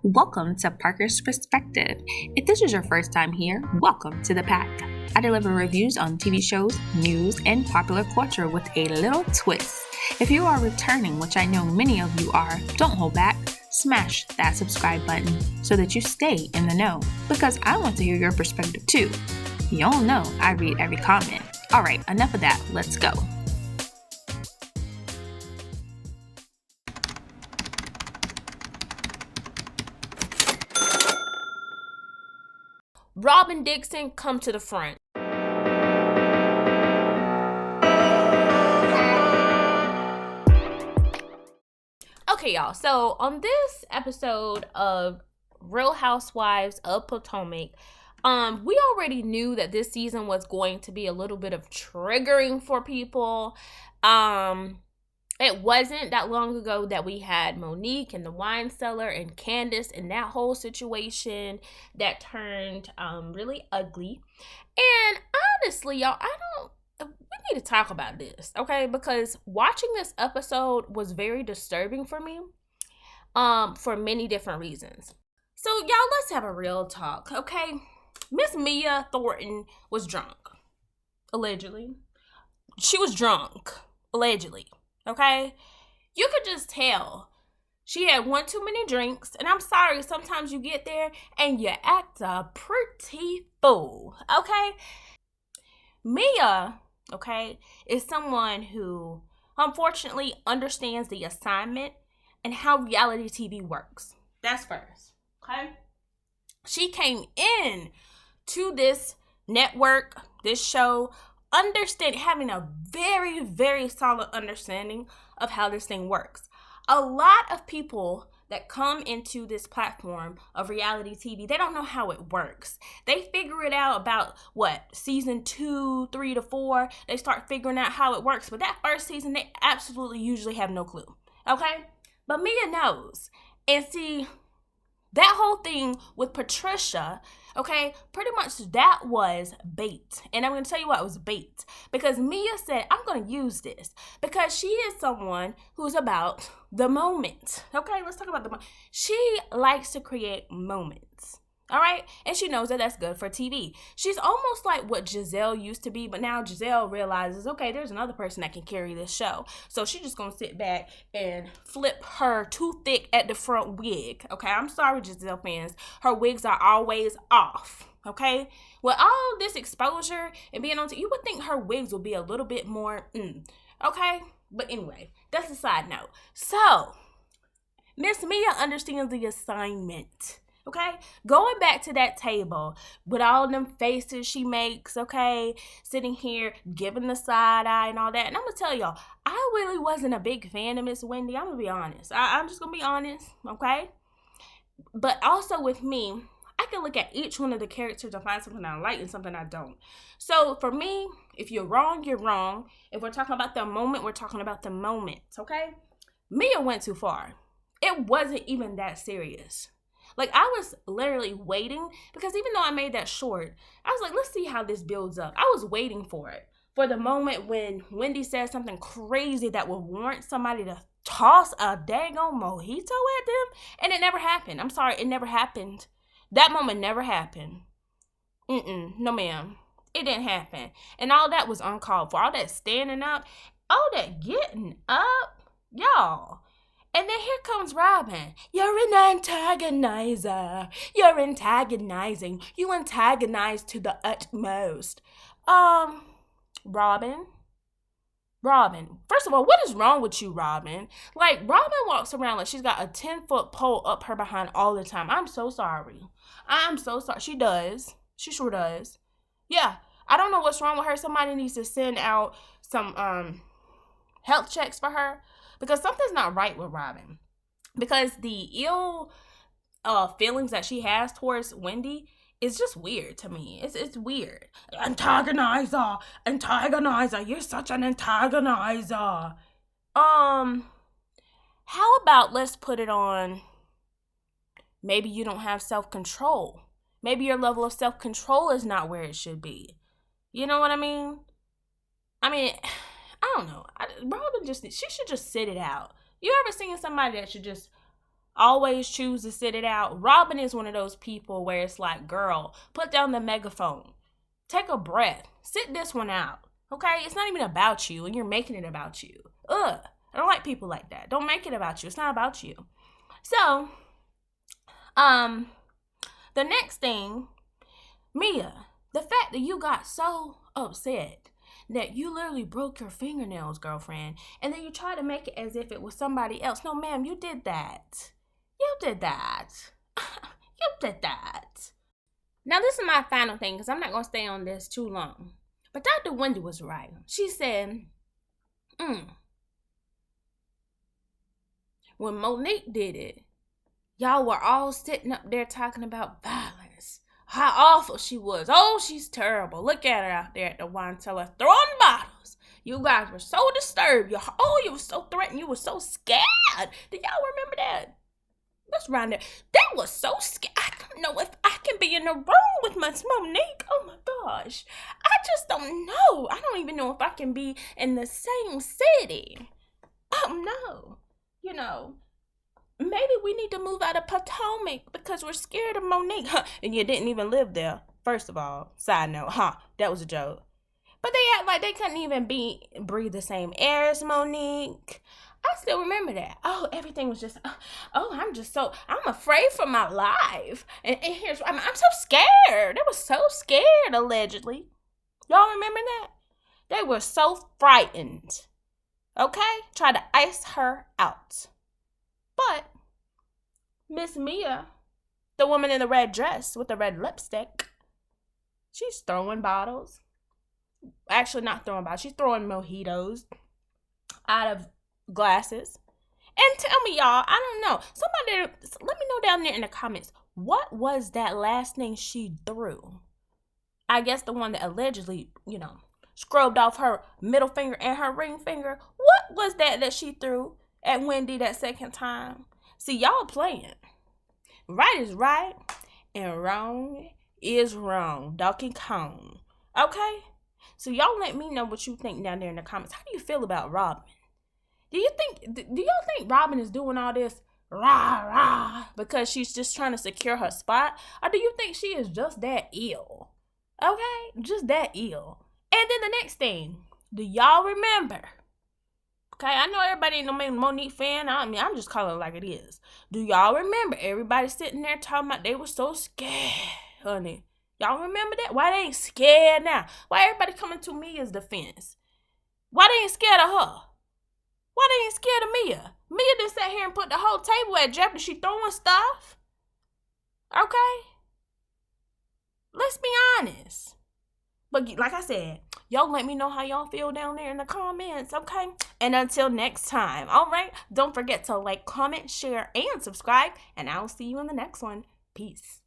Welcome to Parker's Perspective. If this is your first time here, welcome to the pack. I deliver reviews on TV shows, news, and popular culture with a little twist. If you are returning, which I know many of you are, don't hold back. Smash that subscribe button so that you stay in the know, because I want to hear your perspective too. You all know I read every comment. Alright, enough of that, let's go. Robyndixon, come to the front. Okay, y'all. So on this episode of Real Housewives of Potomac, we already knew that this season was going to be a little bit of triggering for people. It wasn't that long ago that we had Monique and the wine cellar and Candace and that whole situation that turned really ugly. And honestly, y'all, we need to talk about this, okay? Because watching this episode was very disturbing for me for many different reasons. So, y'all, let's have a real talk, okay? Miss Mia Thornton was drunk, allegedly. She was drunk, allegedly. Okay, you could just tell she had one too many drinks, and I'm sorry, sometimes you get there and you act a pretty fool. Okay, Mia, okay, is someone who unfortunately understands the assignment and how reality TV works. That's first. Okay, she came in to this network, this show, having a very, very solid understanding of how this thing works. A lot of people that come into this platform of reality TV, they don't know how it works. They figure it out about, season 2, 3 to 4. They start figuring out how it works. But that first season, they absolutely usually have no clue. Okay? But Mia knows. And see, that whole thing with Patricia, okay, pretty much that was bait. And I'm going to tell you why it was bait. Because Mia said, I'm going to use this. Because she is someone who's about the moment. Okay, let's talk about the moment. She likes to create moments. All right? And she knows that that's good for TV. She's almost like what Gizelle used to be, but now Gizelle realizes, okay, there's another person that can carry this show. So she's just going to sit back and flip her too thick at the front wig. Okay, I'm sorry, Gizelle fans. Her wigs are always off. Okay? With all this exposure and being on TV, you would think her wigs would be a little bit more, okay? But anyway, that's a side note. So, Miss Mia understands the assignment. Okay, going back to that table with all them faces she makes, okay, sitting here giving the side eye and all that. And I'm going to tell y'all, I really wasn't a big fan of Miss Wendy. I'm going to be honest. I'm just going to be honest, okay? But also with me, I can look at each one of the characters and find something I like and something I don't. So for me, if you're wrong, you're wrong. If we're talking about the moment, we're talking about the moment, okay? Mia went too far. It wasn't even that serious. Like, I was literally waiting, because even though I made that short, I was like, let's see how this builds up. I was waiting for it. For the moment when Wendy said something crazy that would warrant somebody to toss a daggone mojito at them. And it never happened. I'm sorry, it never happened. That moment never happened. No, ma'am. It didn't happen. And all that was uncalled for. All that standing up, all that getting up, y'all. And then here comes Robin. You're an antagonizer. You're antagonizing. You antagonize to the utmost. Robin. First of all, what is wrong with you, Robin? Like, Robin walks around like she's got a 10-foot pole up her behind all the time. I'm so sorry. She does. She sure does. Yeah. I don't know what's wrong with her. Somebody needs to send out some health checks for her. Because something's not right with Robin. Because the ill feelings that she has towards Wendy is just weird to me. It's weird. Antagonizer. You're such an antagonizer. How about let's put it on, maybe you don't have self-control. Maybe your level of self-control is not where it should be. You know what I mean? I don't know. Robin she should just sit it out. You ever seen somebody that should just always choose to sit it out. Robin is one of those people where it's like, girl, put down the megaphone. Take a breath. Sit this one out. Okay? It's not even about you, and you're making it about you. I don't like people like that. Don't make it about you. It's not about you. So, the next thing, Mia, the fact that you got so upset that you literally broke your fingernails, girlfriend, and then you try to make it as if it was somebody else. No, ma'am, you did that. You did that. You did that. Now, this is my final thing, because I'm not going to stay on this too long. But Dr. Wendy was right. She said, when Monique did it, y'all were all sitting up there talking about violence. How awful she was. Oh, she's terrible. Look at her out there at the wine cellar throwing bottles. You guys were so disturbed. You were so threatened. You were so scared. Do y'all remember that? What's around there? They were so scared. I don't know if I can be in the room with Miss Monique. Oh my gosh. I just don't know. I don't even know if I can be in the same city. Oh no. You know, maybe we need to move out of Potomac because we're scared of Monique. And you didn't even live there. First of all, side note, that was a joke. But they act like they couldn't even breathe the same air as Monique. I still remember that. Oh, everything was just, I'm afraid for my life. And here's, I'm so scared. They were so scared, allegedly. Y'all remember that? They were so frightened. Okay? Tried to ice her out. But Miss Mia, the woman in the red dress with the red lipstick, she's throwing bottles. Actually, not throwing bottles. She's throwing mojitos out of glasses. And tell me, y'all, I don't know. Somebody, let me know down there in the comments. What was that last thing she threw? I guess the one that allegedly, scrubbed off her middle finger and her ring finger. What was that she threw at Wendy that second time? See, y'all playing. Right is right and wrong is wrong. Donkey Kong. Okay? So y'all let me know what you think down there in the comments. How do you feel about Robin? Do y'all think Robin is doing all this rah because she's just trying to secure her spot? Or do you think she is just that ill? Okay? Just that ill. And then the next thing, do y'all remember? Okay, I know everybody ain't no Monique fan. I'm just calling it like it is. Do y'all remember everybody sitting there talking about they were so scared, honey? Y'all remember that? Why they ain't scared now? Why everybody coming to Mia's defense? Why they ain't scared of her? Why they ain't scared of Mia? Mia just sat here and put the whole table at jeopardy. She throwing stuff. Okay? Let's be honest. But like I said, y'all let me know how y'all feel down there in the comments, okay? And until next time, all right? Don't forget to like, comment, share, and subscribe. And I'll see you in the next one. Peace.